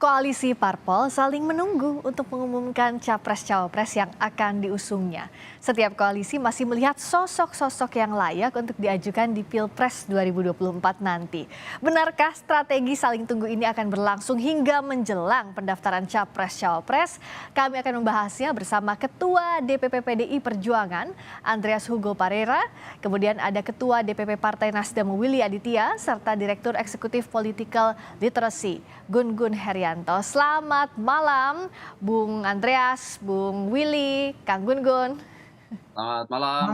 Koalisi parpol saling menunggu untuk mengumumkan capres-cawapres yang akan diusungnya. Setiap koalisi masih melihat sosok-sosok yang layak untuk diajukan di Pilpres 2024 nanti. Benarkah strategi saling tunggu ini akan berlangsung hingga menjelang pendaftaran capres-cawapres? Kami akan membahasnya bersama Ketua DPP PDI Perjuangan, Andreas Hugo Parera, kemudian ada Ketua DPP Partai Nasdem Willy Aditya, serta Direktur Eksekutif Political Literacy, Gun-Gun Herianto. Selamat malam, Bung Andreas, Bung Willy, Kang Gun-Gun. Selamat malam.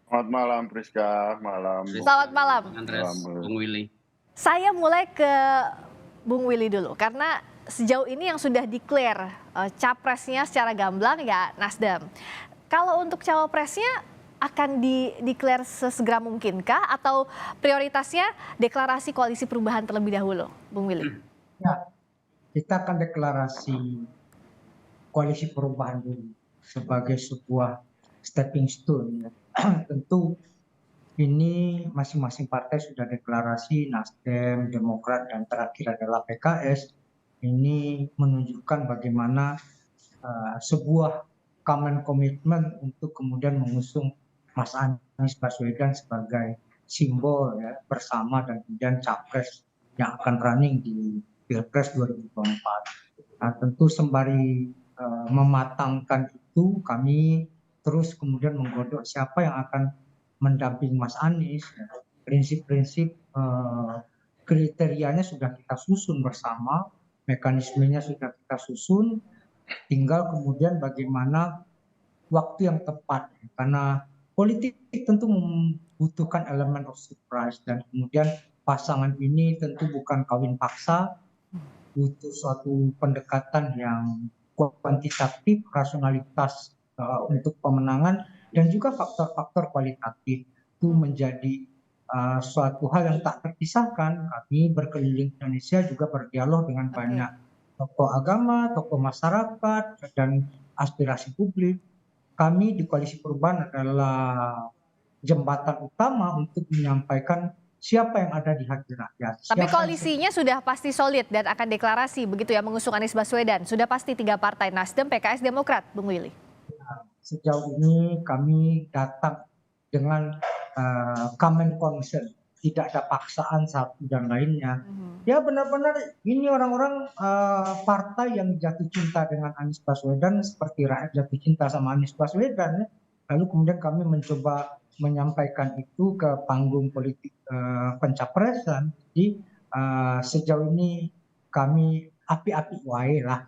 Selamat malam Priska, malam. Selamat malam. Bung Andreas, Bung Willy. Saya mulai ke Bung Willy dulu, karena sejauh ini yang sudah declare capresnya secara gamblang ya Nasdem. Kalau untuk cawapresnya akan declare sesegera mungkinkah atau prioritasnya deklarasi koalisi perubahan terlebih dahulu, Bung Willy? Ya, kita akan deklarasi koalisi perubahan dulu sebagai sebuah stepping stone. Ya. Tentu ini masing-masing partai sudah deklarasi, Nasdem, Demokrat, dan terakhir adalah PKS. Ini menunjukkan bagaimana sebuah common commitment untuk kemudian mengusung Mas Anies Baswedan sebagai simbol ya, bersama dan kemudian capres yang akan running di Pilpres 2024. Nah, tentu sembari mematangkan itu, kami terus kemudian menggodok siapa yang akan mendampingi Mas Anies. Prinsip-prinsip kriterianya sudah kita susun bersama, mekanismenya sudah kita susun, tinggal kemudian bagaimana waktu yang tepat. Karena politik tentu membutuhkan elemen of surprise, dan kemudian pasangan ini tentu bukan kawin paksa, butuh suatu pendekatan yang kuantitatif, rasionalitas untuk pemenangan, dan juga faktor-faktor kualitatif itu menjadi suatu hal yang tak terpisahkan. Kami berkeliling Indonesia juga berdialog dengan banyak tokoh agama, tokoh masyarakat, dan aspirasi publik. Kami di Koalisi Perubahan adalah jembatan utama untuk menyampaikan siapa yang ada di hati rakyat. Tapi koalisinya sudah pasti solid dan akan deklarasi begitu ya, mengusung Anies Baswedan. Sudah pasti 3 partai, Nasdem, PKS, Demokrat, Bung Willy. Sejauh ini kami datang dengan common concern, tidak ada paksaan satu dan lainnya. Ya benar-benar ini orang-orang partai yang jatuh cinta dengan Anies Baswedan seperti rakyat jatuh cinta sama Anies Baswedan. Lalu kemudian kami mencoba menyampaikan itu ke panggung politik pencapresan. Jadi sejauh ini kami api-api wae lah.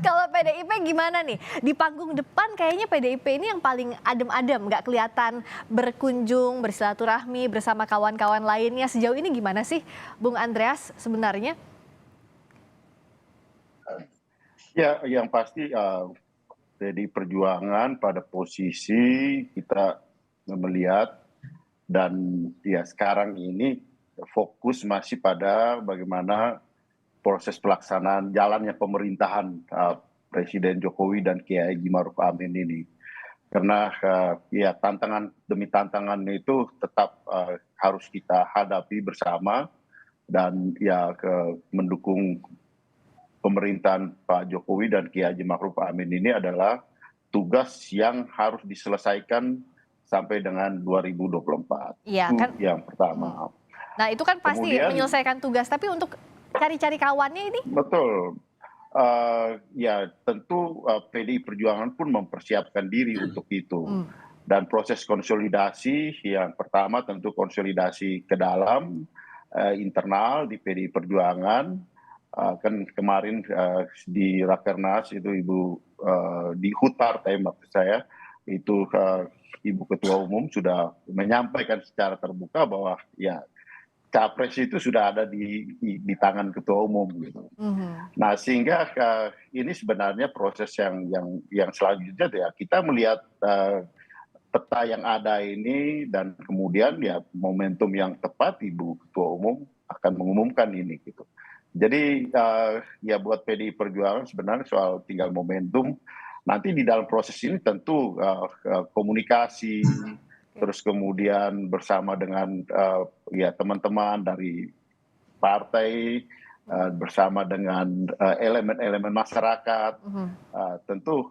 Kalau PDIP gimana nih? Di panggung depan kayaknya PDIP ini yang paling adem-adem, nggak kelihatan berkunjung, bersilaturahmi bersama kawan-kawan lainnya. Sejauh ini gimana sih, Bung Andreas sebenarnya? Ya, yang pasti PDI Perjuangan pada posisi kita melihat, dan ya sekarang ini fokus masih pada bagaimana proses pelaksanaan jalannya pemerintahan Presiden Jokowi dan Kiai Haji Ma'ruf Amin ini. Karena ya tantangan demi tantangan itu tetap harus kita hadapi bersama, dan ya mendukung pemerintahan Pak Jokowi dan Kiai Haji Ma'ruf Amin ini adalah tugas yang harus diselesaikan sampai dengan 2024. Iya, itu kan, yang pertama. Nah itu kan pasti Kemudian, menyelesaikan tugas, tapi untuk cari-cari kawannya ini? Betul. Ya tentu PDI Perjuangan pun mempersiapkan diri untuk itu. Dan proses konsolidasi yang pertama tentu konsolidasi ke dalam internal di PDI Perjuangan. Kan kemarin di Rakernas itu di HUT Partai maksud saya, itu Ibu Ketua Umum sudah menyampaikan secara terbuka bahwa ya capres itu sudah ada di tangan Ketua Umum gitu. Nah sehingga ini sebenarnya proses yang selanjutnya ya kita melihat peta yang ada ini, dan kemudian ya momentum yang tepat Ibu Ketua Umum akan mengumumkan ini gitu. Jadi ya buat PDI Perjuangan sebenarnya soal tinggal momentum. Nanti di dalam proses ini tentu komunikasi, terus kemudian bersama dengan ya teman-teman dari partai, bersama dengan elemen-elemen masyarakat. Tentu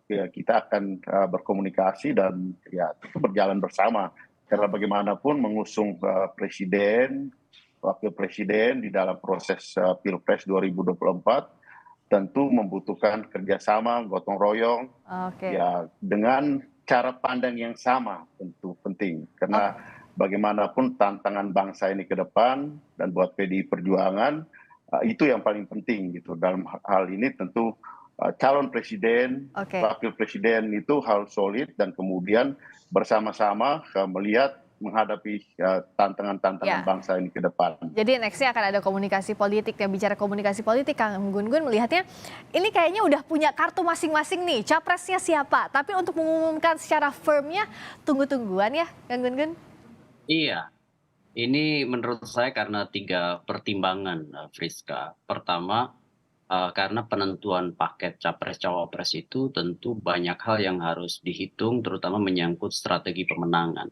kita akan berkomunikasi dan ya tentu berjalan bersama. Karena bagaimanapun mengusung presiden, wakil presiden di dalam proses Pilpres 2024 tentu membutuhkan kerjasama, gotong royong, ya dengan cara pandang yang sama tentu penting. Karena bagaimanapun tantangan bangsa ini ke depan dan buat PDI Perjuangan itu yang paling penting gitu. Dalam hal ini tentu calon presiden, wakil presiden itu harus solid dan kemudian bersama-sama melihat menghadapi tantangan-tantangan bangsa ini ke depan. Jadi nextnya akan ada komunikasi politik. Yang bicara komunikasi politik, Kang Gun-Gun melihatnya ini kayaknya udah punya kartu masing-masing nih, capresnya siapa. Tapi untuk mengumumkan secara firmnya tunggu-tungguan ya, Kang Gun-Gun? Iya, ini menurut saya karena 3 pertimbangan, Friska. Pertama, karena penentuan paket capres-cawapres itu tentu banyak hal yang harus dihitung, terutama menyangkut strategi pemenangan.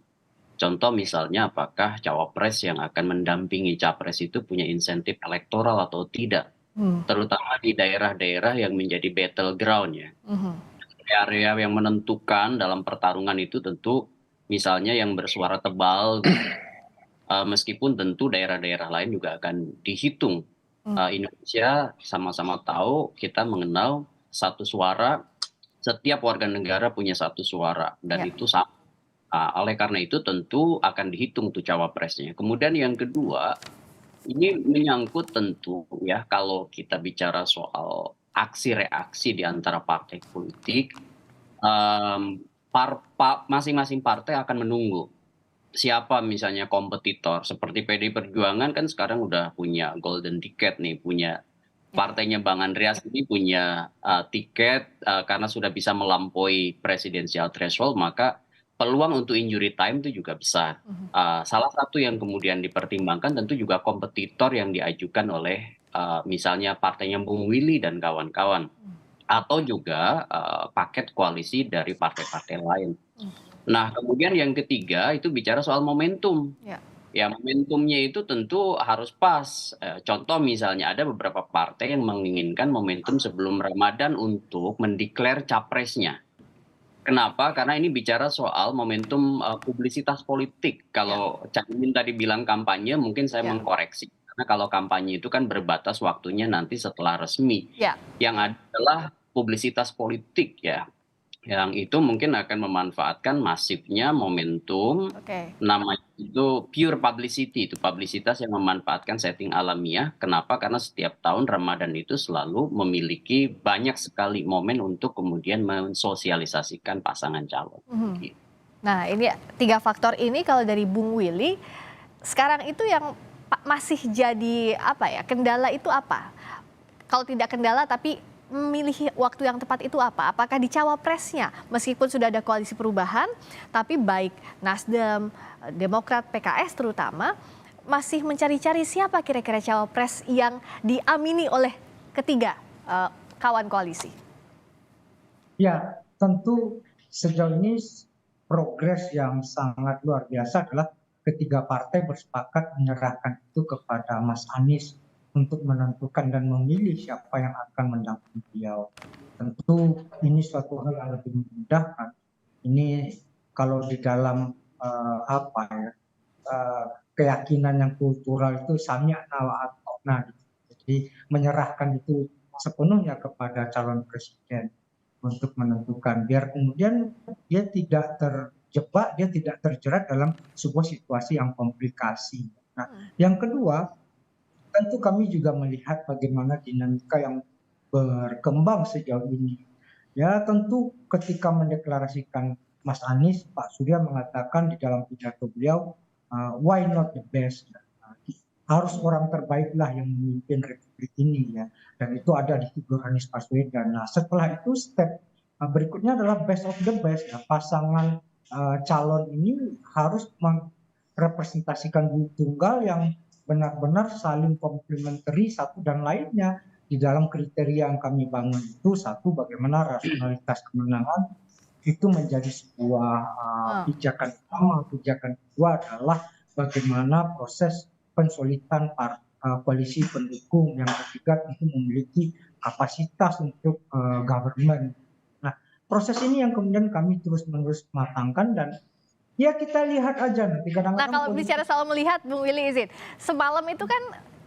Contoh misalnya apakah cawapres yang akan mendampingi capres itu punya insentif elektoral atau tidak. Terutama di daerah-daerah yang menjadi battleground ya. Area yang menentukan dalam pertarungan itu tentu misalnya yang bersuara tebal, meskipun tentu daerah-daerah lain juga akan dihitung. Indonesia sama-sama tahu kita mengenal satu suara, setiap warga negara punya satu suara dan itu sama. Oleh karena itu tentu akan dihitung tuh cawapresnya. Kemudian yang kedua, ini menyangkut tentu ya kalau kita bicara soal aksi reaksi di antara partai politik, masing-masing partai akan menunggu siapa misalnya kompetitor. Seperti PDI Perjuangan kan sekarang udah punya golden ticket nih, punya partainya Bang Andreas ini punya tiket karena sudah bisa melampaui presidensial threshold, maka peluang untuk injury time itu juga besar. Salah satu yang kemudian dipertimbangkan tentu juga kompetitor yang diajukan oleh misalnya partainya Bung Willy dan kawan-kawan. Atau juga paket koalisi dari partai-partai lain. Nah kemudian yang ketiga itu bicara soal momentum. Ya momentumnya itu tentu harus pas. Contoh misalnya ada beberapa partai yang menginginkan momentum sebelum Ramadan untuk mendeklar capresnya. Kenapa? Karena ini bicara soal momentum publisitas politik. Kalau Caimin tadi bilang kampanye, mungkin saya mengkoreksi. Karena kalau kampanye itu kan berbatas waktunya nanti setelah resmi. Yang adalah publisitas politik ya. Yang itu mungkin akan memanfaatkan masifnya momentum, namanya itu pure publicity, itu publisitas yang memanfaatkan setting alamiah. Kenapa? Karena setiap tahun Ramadan itu selalu memiliki banyak sekali momen untuk kemudian mensosialisasikan pasangan calon. Nah ini 3 faktor ini kalau dari Bung Willy, sekarang itu yang masih jadi apa ya, kendala itu apa? Kalau tidak kendala tapi memilih waktu yang tepat itu apa? Apakah di cawapresnya? Meskipun sudah ada koalisi perubahan, tapi baik Nasdem, Demokrat, PKS terutama, masih mencari-cari siapa kira-kira cawapres yang diamini oleh ketiga kawan koalisi? Ya, tentu sejauh ini progres yang sangat luar biasa adalah ketiga partai bersepakat menyerahkan itu kepada Mas Anies untuk menentukan dan memilih siapa yang akan mendampingi beliau. Tentu ini suatu hal yang lebih memudahkan. Ini kalau di dalam keyakinan yang kultural itu sami'na wa ata'na. Jadi menyerahkan itu sepenuhnya kepada calon presiden untuk menentukan, biar kemudian dia tidak terjebak, dia tidak terjerat dalam sebuah situasi yang komplikasi. Nah, yang kedua, tentu kami juga melihat bagaimana dinamika yang berkembang sejauh ini. Ya tentu ketika mendeklarasikan Mas Anies, Pak Surya mengatakan di dalam pidato beliau, why not the best? Harus orang terbaiklah yang memimpin republik ini ya. Dan itu ada di figur Anies Baswedan. Nah setelah itu step berikutnya adalah best of the best. Ya. Pasangan calon ini harus merepresentasikan tunggal yang benar-benar saling komplementari satu dan lainnya. Di dalam kriteria yang kami bangun itu, satu, bagaimana rasionalitas kemenangan itu menjadi sebuah pijakan utama. Pijakan kedua adalah bagaimana proses pensolidan koalisi pendukung, yang ketiga tentu memiliki kapasitas untuk government. Nah, proses ini yang kemudian kami terus-menerus matangkan dan ya kita lihat aja nanti Nah, kadang-kadang kalau politik. bicara soal melihat, Bung Willy izin. Semalam itu kan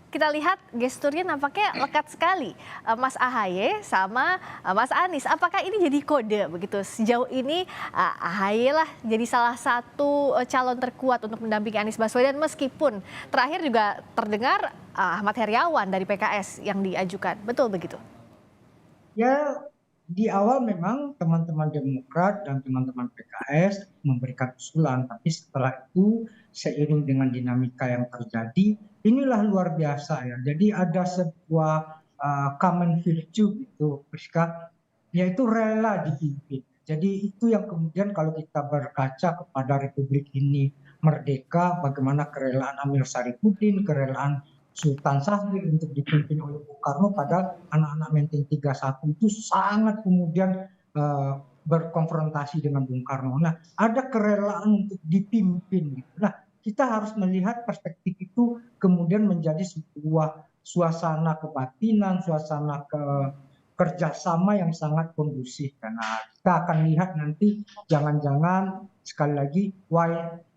kita lihat gesturnya nampaknya lekat sekali. Mas AHY sama Mas Anies. Apakah ini jadi kode begitu? Sejauh ini AHY lah jadi salah satu calon terkuat untuk mendampingi Anies Baswedan, meskipun terakhir juga terdengar Ahmad Heriawan dari PKS yang diajukan. Betul begitu? Ya, di awal memang teman-teman Demokrat dan teman-teman PKS memberikan usulan, tapi setelah itu seiring dengan dinamika yang terjadi, inilah luar biasa ya. Jadi ada sebuah common virtue gitu, Priska, yaitu rela dipimpin. Jadi itu yang kemudian kalau kita berkaca kepada Republik ini merdeka, bagaimana kerelaan Amir Syarifuddin, kerelaan Sultan Syahrir untuk dipimpin oleh Bung Karno, padahal anak-anak Menteng 31 itu sangat kemudian berkonfrontasi dengan Bung Karno. Nah, ada kerelaan untuk dipimpin gitu. Nah, kita harus melihat perspektif itu kemudian menjadi sebuah suasana kebatinan, suasana kerjasama yang sangat kondusif. Karena kita akan lihat nanti jangan-jangan sekali lagi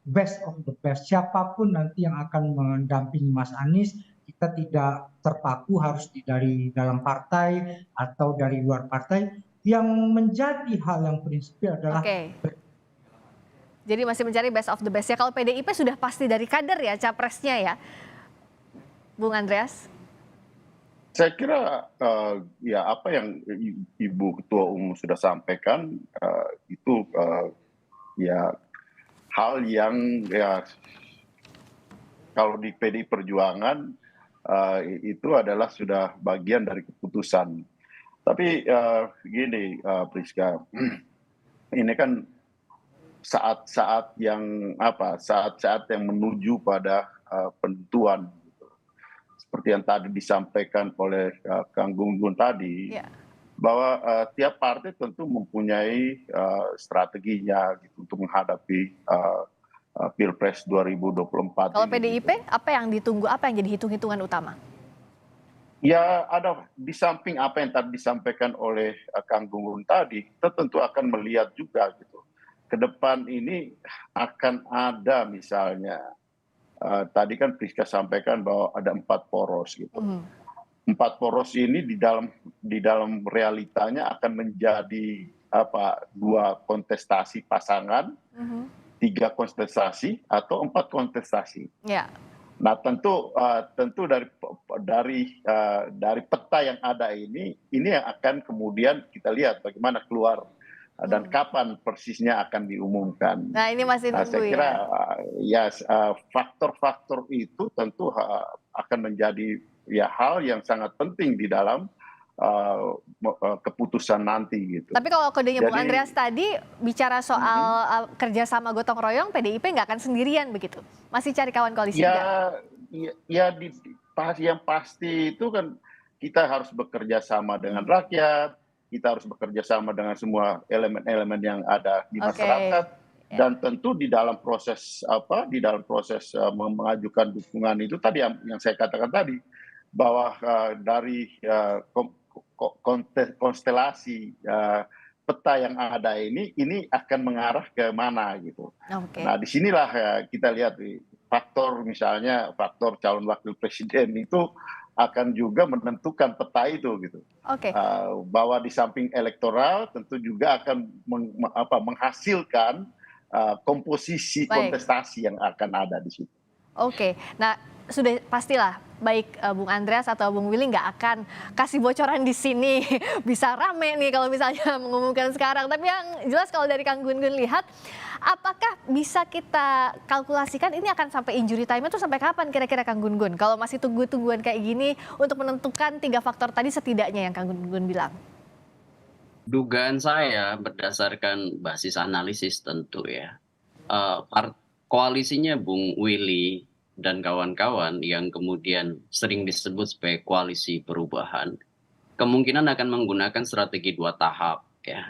best of the best, siapapun nanti yang akan mendampingi Mas Anies, kita tidak terpaku harus dari dalam partai atau dari luar partai. Yang menjadi hal yang prinsipil adalah jadi masih mencari best of the best ya. Kalau PDIP sudah pasti dari kader ya capresnya ya, Bung Andreas? Saya kira ya apa yang Ibu Ketua Umum sudah sampaikan itu ya hal yang ya kalau di PDI Perjuangan itu adalah sudah bagian dari keputusan. Tapi gini Priska, ini kan saat-saat yang menuju pada penentuan, seperti yang tadi disampaikan oleh Kang Gunggun tadi, bahwa tiap partai tentu mempunyai strateginya gitu, untuk menghadapi Pilpres 2024. Kalau PDIP, apa yang ditunggu, apa yang jadi hitung-hitungan utama? Ya, ada di samping apa yang tadi disampaikan oleh Kang Gunggun tadi, kita tentu akan melihat juga gitu. Ke depan ini akan ada misalnya, tadi kan Priska sampaikan bahwa ada 4 poros gitu. 4 poros ini di dalam realitanya akan menjadi 2 kontestasi pasangan, 3 kontestasi atau 4 kontestasi. Nah tentu dari peta yang ada ini yang akan kemudian kita lihat bagaimana keluar dan kapan persisnya akan diumumkan. Nah ini masih nunggu saya kira faktor-faktor itu tentu akan menjadi ya hal yang sangat penting di dalam keputusan nanti gitu. Tapi kalau kodenya Bung Andreas tadi bicara soal kerjasama gotong royong, PDIP nggak akan sendirian begitu? Masih cari kawan koalisi juga? Yang pasti itu kan kita harus bekerja sama dengan rakyat, kita harus bekerja sama dengan semua elemen-elemen yang ada di masyarakat, dan tentu di dalam proses mengajukan dukungan itu tadi yang saya katakan tadi, bahwa dari konstelasi peta yang ada ini akan mengarah ke mana gitu. Nah disinilah kita lihat faktor calon wakil presiden itu akan juga menentukan peta itu gitu. Bahwa di samping elektoral tentu juga akan menghasilkan komposisi kontestasi yang akan ada di situ. Nah sudah pastilah baik Bung Andreas atau Bung Willy nggak akan kasih bocoran di sini. Bisa rame nih kalau misalnya mengumumkan sekarang. Tapi yang jelas kalau dari Kang Gun-Gun lihat, apakah bisa kita kalkulasikan ini akan sampai injury time itu sampai kapan kira-kira Kang Gun-Gun? Kalau masih tunggu-tungguan kayak gini untuk menentukan 3 faktor tadi setidaknya yang Kang Gun-Gun bilang. Dugaan saya berdasarkan basis analisis tentu ya. Koalisinya Bung Willy dan kawan-kawan yang kemudian sering disebut sebagai koalisi perubahan, kemungkinan akan menggunakan strategi 2 tahap ya.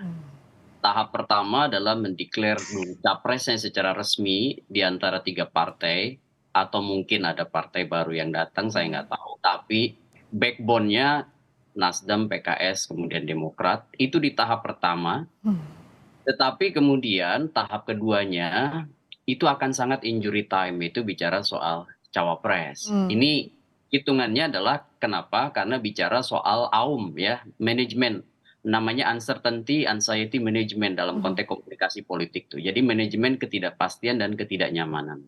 Tahap pertama adalah mendeklar capresnya secara resmi di antara 3 partai, atau mungkin ada partai baru yang datang, saya nggak tahu. Tapi backbone-nya Nasdem, PKS, kemudian Demokrat, itu di tahap pertama. Tetapi kemudian tahap keduanya itu akan sangat injury time, itu bicara soal cawapres. Ini hitungannya adalah kenapa? Karena bicara soal AUM ya, manajemen. Namanya uncertainty anxiety management dalam konteks komunikasi politik tuh. Jadi manajemen ketidakpastian dan ketidaknyamanan.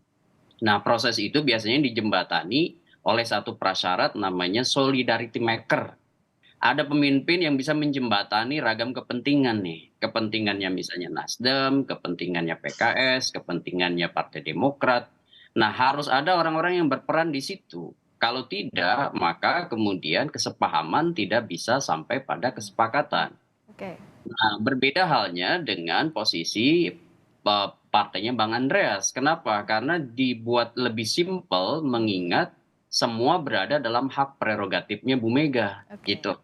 Nah, proses itu biasanya dijembatani oleh satu prasyarat namanya solidarity maker. Ada pemimpin yang bisa menjembatani ragam kepentingan nih. Kepentingannya misalnya Nasdem, kepentingannya PKS, kepentingannya Partai Demokrat. Nah, harus ada orang-orang yang berperan di situ. Kalau tidak, maka kemudian kesepahaman tidak bisa sampai pada kesepakatan. Oke. Nah, berbeda halnya dengan posisi partainya Bang Andreas. Kenapa? Karena dibuat lebih simpel mengingat semua berada dalam hak prerogatifnya Bu Mega, Oke. gitu.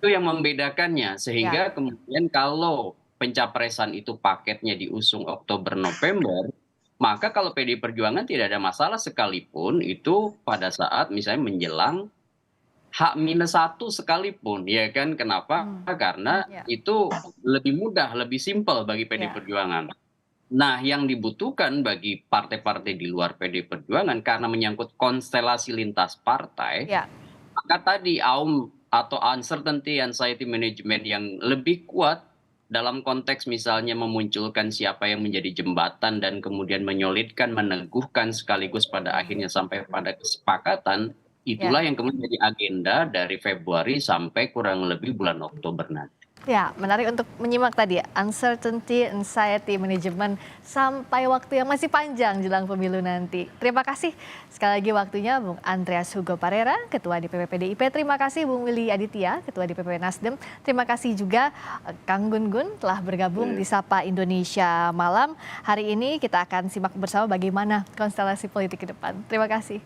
Itu yang membedakannya, sehingga kemudian kalau pencapresan itu paketnya diusung Oktober November, maka kalau PDI Perjuangan tidak ada masalah sekalipun itu pada saat misalnya menjelang H-1 sekalipun, ya kan? Kenapa? Karena itu lebih mudah, lebih simpel bagi PDI Perjuangan. Nah, yang dibutuhkan bagi partai-partai di luar PDI Perjuangan karena menyangkut konstelasi lintas partai, maka tadi AUM atau uncertainty anxiety management yang lebih kuat dalam konteks misalnya memunculkan siapa yang menjadi jembatan dan kemudian menyolidkan, meneguhkan sekaligus pada akhirnya sampai pada kesepakatan, itulah yang kemudian menjadi agenda dari Februari sampai kurang lebih bulan Oktober nanti. Ya, menarik untuk menyimak tadi ya, uncertainty, anxiety, management sampai waktu yang masih panjang jelang pemilu nanti. Terima kasih sekali lagi waktunya Bung Andreas Hugo Parera, Ketua DPP PDIP. Terima kasih Bung Willy Aditya, Ketua DPP Nasdem. Terima kasih juga Kang Gun Gun telah bergabung di Sapa Indonesia Malam. Hari ini kita akan simak bersama bagaimana konstelasi politik ke depan. Terima kasih.